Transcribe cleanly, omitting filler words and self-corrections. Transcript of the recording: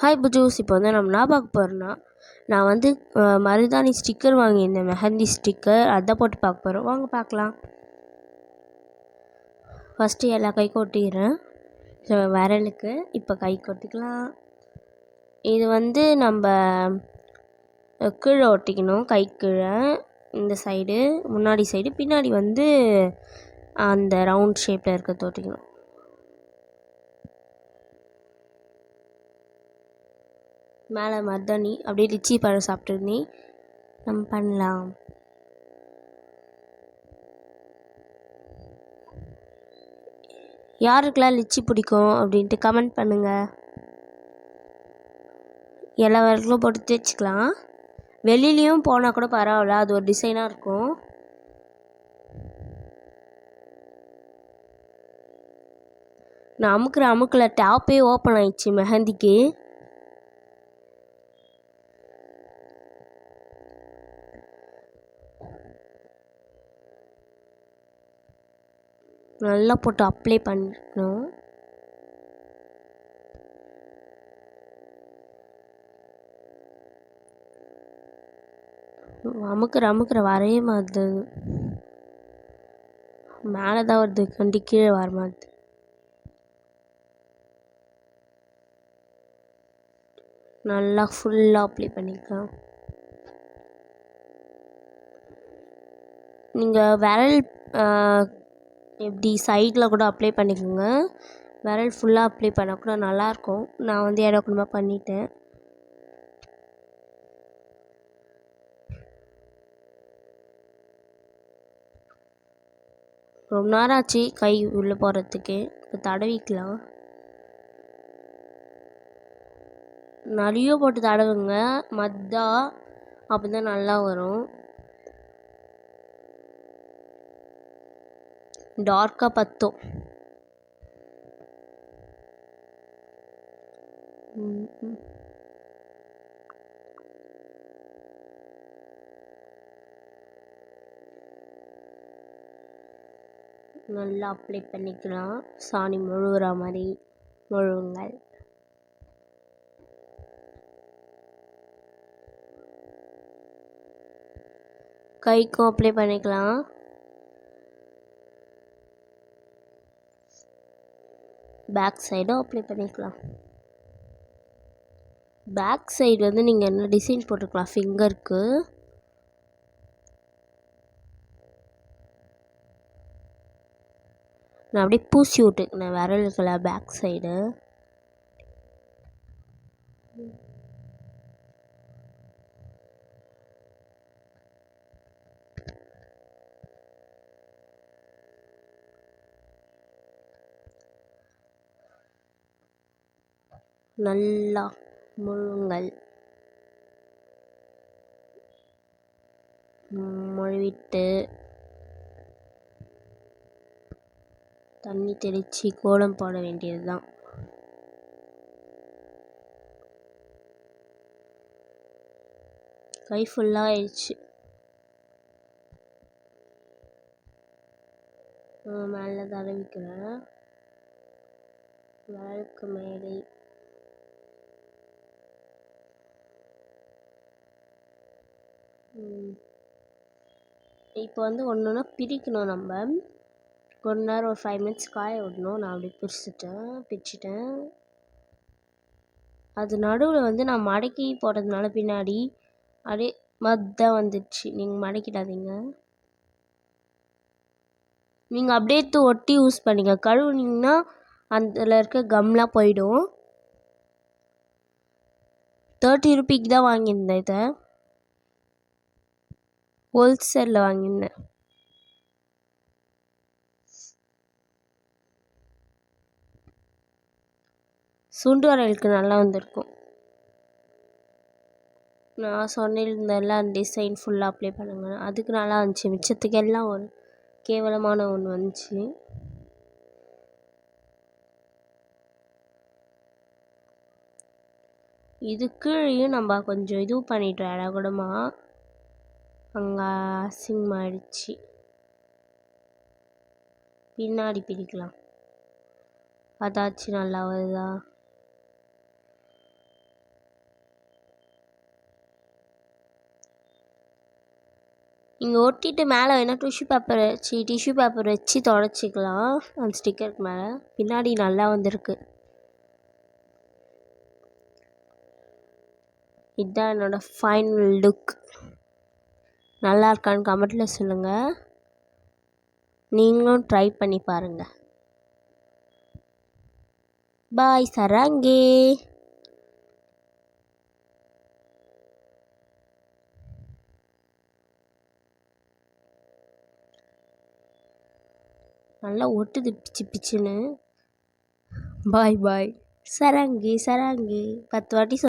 Hi Buju's. இப்போ வந்து நம்ம என்ன பார்க்க போகிறோன்னா, நான் வந்து மருதாணி ஸ்டிக்கர் வாங்கியிருந்தேன், மெஹந்தி ஸ்டிக்கர். அதை போட்டு பார்க்க போகிறோம். வாங்க பார்க்கலாம். ஃபஸ்ட்டு எல்லா கைக்கும் ஒட்டிக்கிறேன். விரலுக்கு இப்போ கைக்கு ஒட்டிக்கலாம். இது வந்து நம்ம கீழே ஒட்டிக்கணும், கை கீழே. இந்த சைடு முன்னாடி சைடு, பின்னாடி வந்து அந்த ரவுண்ட் ஷேப்பில் இருக்கிறது ஒட்டிக்கணும். மேலே மருதாணி அப்படியே லிச்சி பழம் சாப்பிட்டுருந்தே நம்ம பண்ணலாம். யாருக்கெல்லாம் லிச்சி பிடிக்கும் அப்படின்ட்டு கமெண்ட் பண்ணுங்கள். எல்லா விரலுக்கும் போட்டு தேய்ச்சிக்கலாம். வெளியிலையும் போனால் கூட பரவாயில்ல, அது ஒரு டிசைனாக இருக்கும். நான் அமுக்கில் டாப்பே ஓப்பன் ஆயிடுச்சு மெஹந்திக்கு. நல்லா போட்டு அப்ளை பண்ணணும். அமுக்கிற வரைய மாதிரி மேலே தான் வருது, கண்டி கீழே வர மாதிரி. நல்லா ஃபுல்லாக அப்ளை பண்ணிக்கலாம். நீங்கள் விரல் எப்படி சைடில் கூட அப்ளை பண்ணிக்கோங்க. விரல் ஃபுல்லாக அப்ளை பண்ணால் கூட நல்லாயிருக்கும். நான் வந்து இடக்குமா பண்ணிட்டேன். ரொம்ப நேரம் ஆச்சு கை உள்ளே போகிறதுக்கு. இப்போ தடவிக்கலாம். நிறைய போட்டு தடவுங்க, மத்தா அப்போ தான் நல்லா வரும். டார்க்காக பற்றும். நல்லா அப்ளை பண்ணிக்கலாம். சாணி முழுகிற மாதிரி முழுவுங்கள். கைக்கும் அப்ளை பண்ணிக்கலாம். பேக் சைடும் அப்ளை பண்ணிக்கலாம். பேக் சைடு வந்து நீங்கள் என்ன டிசைன் போட்டுக்கலாம் ஃபிங்கருக்கு. நான் அப்படியே பூசி விட்டுக்கினேன் விரலுக்குள்ள பேக் சைடு. நல்லா முழுங்கள். முழுவிட்டு தண்ணி தெளித்து கோலம் போட வேண்டியது தான். கை ஃபுல்லாக ஆயிடுச்சு. மேலே தடவிக்கிறேன் விளக்கு மேலே. இப்போ வந்து ஒன்று ஒன்றா பிரிக்கணும். நம்ம கொஞ்ச நேரம் ஒரு 5 மினிட்ஸ் காய விடணும். நான் அப்படி பிரிச்சுட்டேன். அது நடுவில் வந்து நான் மடக்கி போட்டதுனால பின்னாடி அப்படியே மத்தான் வந்துடுச்சு. நீங்கள் மடக்கிடாதீங்க. நீங்கள் அப்படியே ஒட்டி யூஸ் பண்ணிங்க. கழுவுனீங்கன்னா அதில் இருக்க கம்லாம் போயிடும். 30 ரூபீக்கு தான் வாங்கியிருந்தேன். இதை ஹோல்சேலில் வாங்கியிருந்தேன். சுண்டு வரையலுக்கு நல்லா வந்திருக்கும். நான் சொன்னிருந்தெல்லாம் டிசைன் ஃபுல்லாக அப்ளை பண்ணுங்க. அதுக்கு நல்லா இருந்துச்சு. மிச்சத்துக்கு எல்லாம் ஒரு கேவலமான ஒன்று வந்துச்சு. இதுக்குள்ளேயும் நம்ம கொஞ்சம் இது பண்ணிட்டோம். இடகுடமா அங்கே அசிங்கமாகிடுச்சு. பின்னாடி பிரிக்கலாம். அதாச்சும் நல்லா வருதா? இங்கே ஒட்டிட்டு மேலே வேணால் டிஷ்யூ பேப்பர் வச்சு தொடச்சிக்கலாம் அந்த ஸ்டிக்கருக்கு மேலே. பின்னாடி நல்லா வந்திருக்கு. இதுதான் என்னோடய ஃபைனல் லுக். நல்லா இருக்கான்னு கமெண்ட்டில் சொல்லுங்கள். நீங்களும் ட்ரை பண்ணி பாருங்கள். பாய் சராங்கே. நல்லா ஒட்டுது பிச்சு பிச்சுன்னு. பாய் பாய் சராங்கே 10 வாட்டி